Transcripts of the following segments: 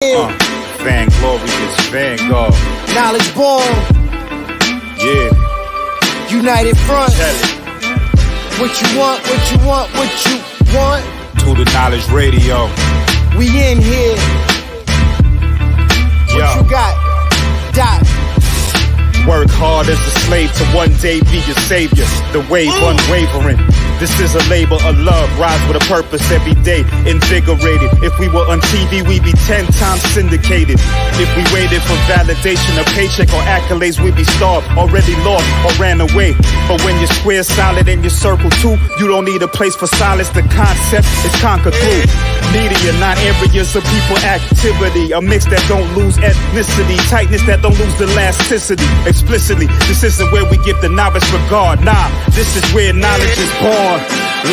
Van Glorious, Van Gogh. Knowledge born. Yeah. United Front. What you want, what you want, what you want. To the Knowledge Radio. We in here. What you got? Dot. Work hard as a slave to one day be your savior. The wave unwavering. This is a labor of love. Rise with a purpose every day. Invigorated. If we were on TV, we'd be 10 times syndicated. If we waited for validation, a paycheck or accolades, we'd be starved, already lost or ran away. But when you're square, solid, and your circle too, you don't need a place for silence. The concept is conquered through media, not areas of people activity. A mix that don't lose ethnicity, tightness that don't lose elasticity. Explicitly, this isn't where we give the novice regard. Nah, this is where knowledge is born.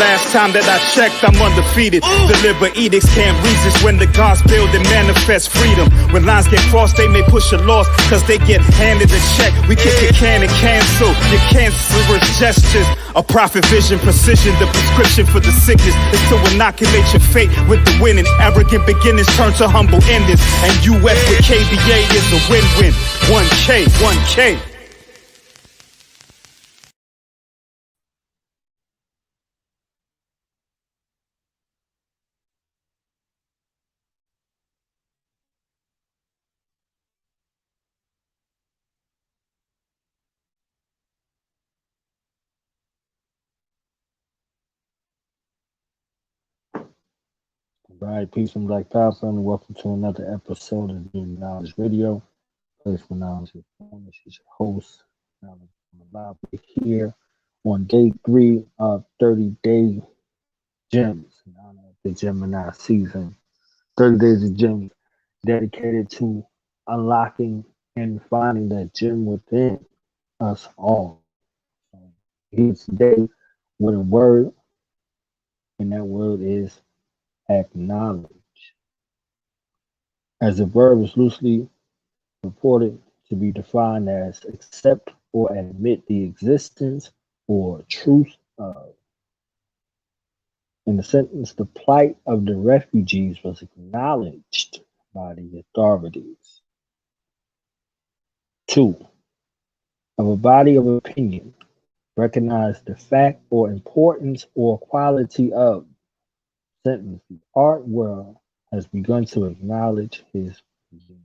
Last time that I checked, I'm undefeated. Deliver edicts, can't resist when the gods build and manifest freedom. When lines get crossed, they may push a loss, cause they get handed a check. We kick your can and cancel your cancerous gestures. A prophet vision, precision, the prescription for the sickness is to inoculate your fate with the winning. Arrogant beginnings turn to humble endings. And US with KBA is a win-win. 1K, 1K. All right, peace and black power, and welcome to another episode of the Knowledge Radio. Place for knowledge is born. This is your host, Knowledge Live here on day 3 of 30-day Gemz in honor of the Gemini season. 30 days of Gemz dedicated to unlocking and finding that gem within us all. Here today with a word, and that word is acknowledge. As the verb is loosely reported to be defined as accept or admit the existence or truth of. In the sentence, the plight of the refugees was acknowledged by the authorities. 2. Of a body of opinion, recognize the fact or importance or quality of. Sentence, the art world has begun to acknowledge his vision.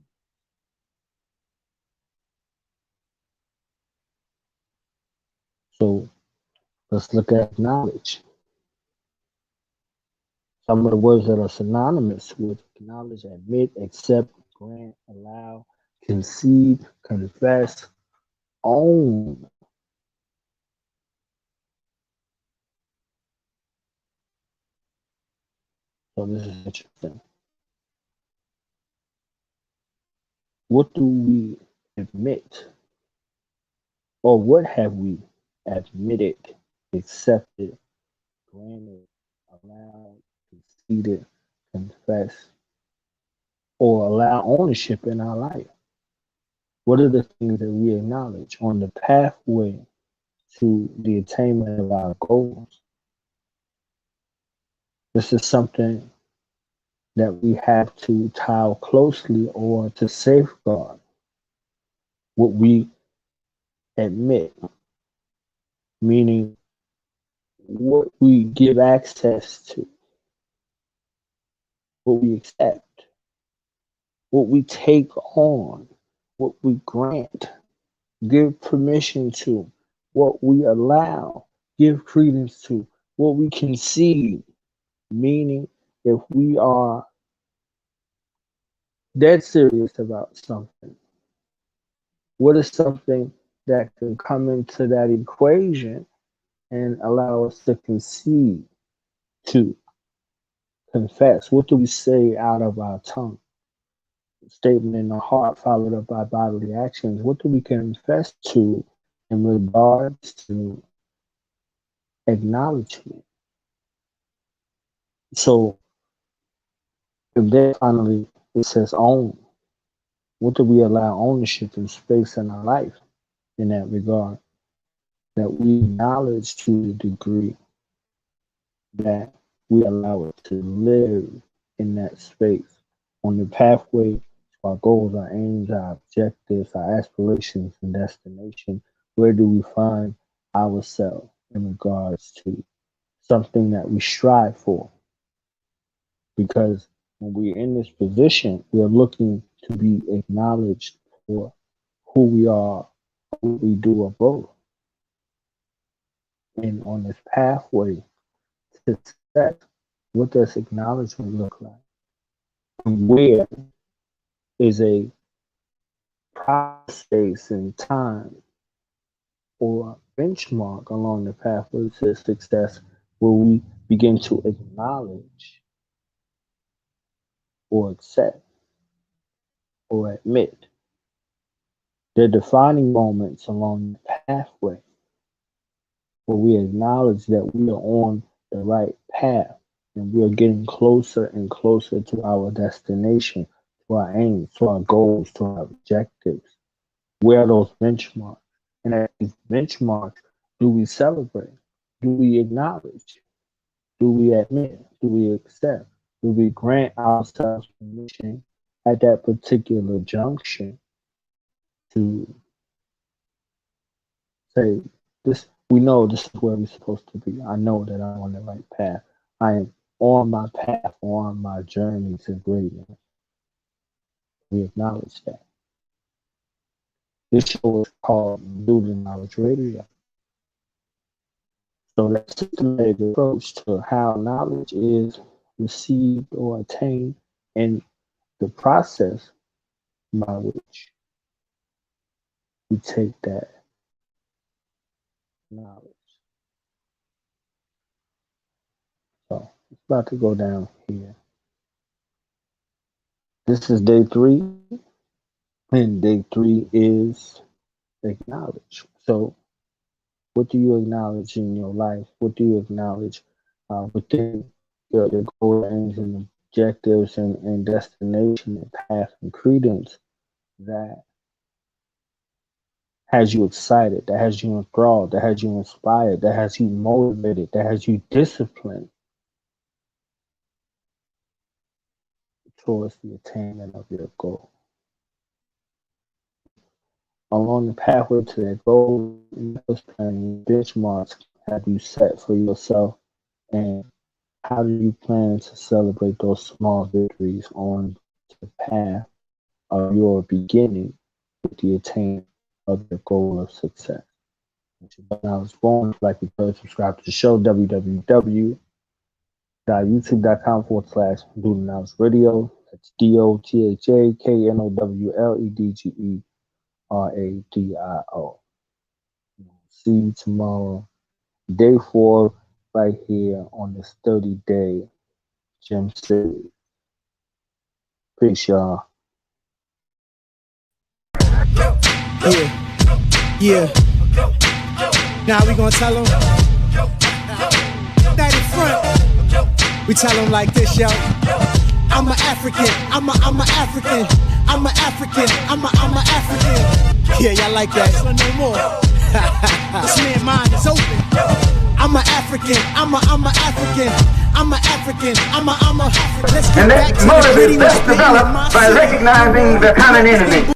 So let's look at acknowledge. Some of the words that are synonymous with acknowledge, admit, accept, grant, allow, concede, confess, own. So this is interesting. What do we admit? Or what have we admitted, accepted, granted, allowed, conceded, confessed, or allow ownership in our life? What are the things that we acknowledge on the pathway to the attainment of our goals? This is something that we have to tie closely or to safeguard what we admit, meaning what we give access to, what we accept, what we take on, what we grant, give permission to, what we allow, give credence to, what we concede. Meaning, if we are dead serious about something, what is something that can come into that equation and allow us to concede, to confess? What do we say out of our tongue? Statement in the heart followed up by bodily actions. What do we confess to in regards to acknowledgement? So, if then finally it says own, what do we allow ownership and space in our life in that regard? That we acknowledge to the degree that we allow it to live in that space. On the pathway to our goals, our aims, our objectives, our aspirations, and destination, where do we find ourselves in regards to something that we strive for? Because when we're in this position, we're looking to be acknowledged for who we are, what we do, or both. And on this pathway to success, what does acknowledgement look like? And where is a process and time or benchmark along the pathway to success where we begin to acknowledge or accept or admit the defining moments along the pathway where we acknowledge that we are on the right path and we are getting closer and closer to our destination, to our aims, to our goals, to our objectives. Where are those benchmarks? And at these benchmarks, do we celebrate? Do we acknowledge? Do we admit? Do we accept? Do we grant ourselves permission at that particular junction to say, this? We know this is where we're supposed to be. I know that I'm on the right path. I am on my path, on my journey to greatness. We acknowledge that. This show is called Do the Knowledge Radio. So that systematic approach to how knowledge is received or attained and the process by which we take that knowledge. So it's about to go down here. This is day 3, and day 3 is acknowledge. So what do you acknowledge in your life? What do you acknowledge within your goals, aims, and objectives and destination and path and credence that has you excited, that has you enthralled, that has you inspired, that has you motivated, that has you disciplined towards the attainment of your goal? Along the pathway to that goal, those planning benchmarks have you set for yourself, and how do you plan to celebrate those small victories on the path of your beginning with the attainment of the goal of success? When I was born, like you could subscribe to the show, www.youtube.com/Do the Knowledge Radio. That's DOTHAKNOWLEDGERADIO. See you tomorrow, day 4, right here on this 30-day Gemz series. Peace, y'all. Yeah. Now we gonna tell them. Night in front. We tell them like this, yo. I'm an African. I'm a African. I'm an African. I'm a African. Yeah, y'all like that? So no more. This man's mind is open. I'm an African. I'm a African. I'm an African. I'm a. Let's get back to the motive is best developed by recognizing the common enemy.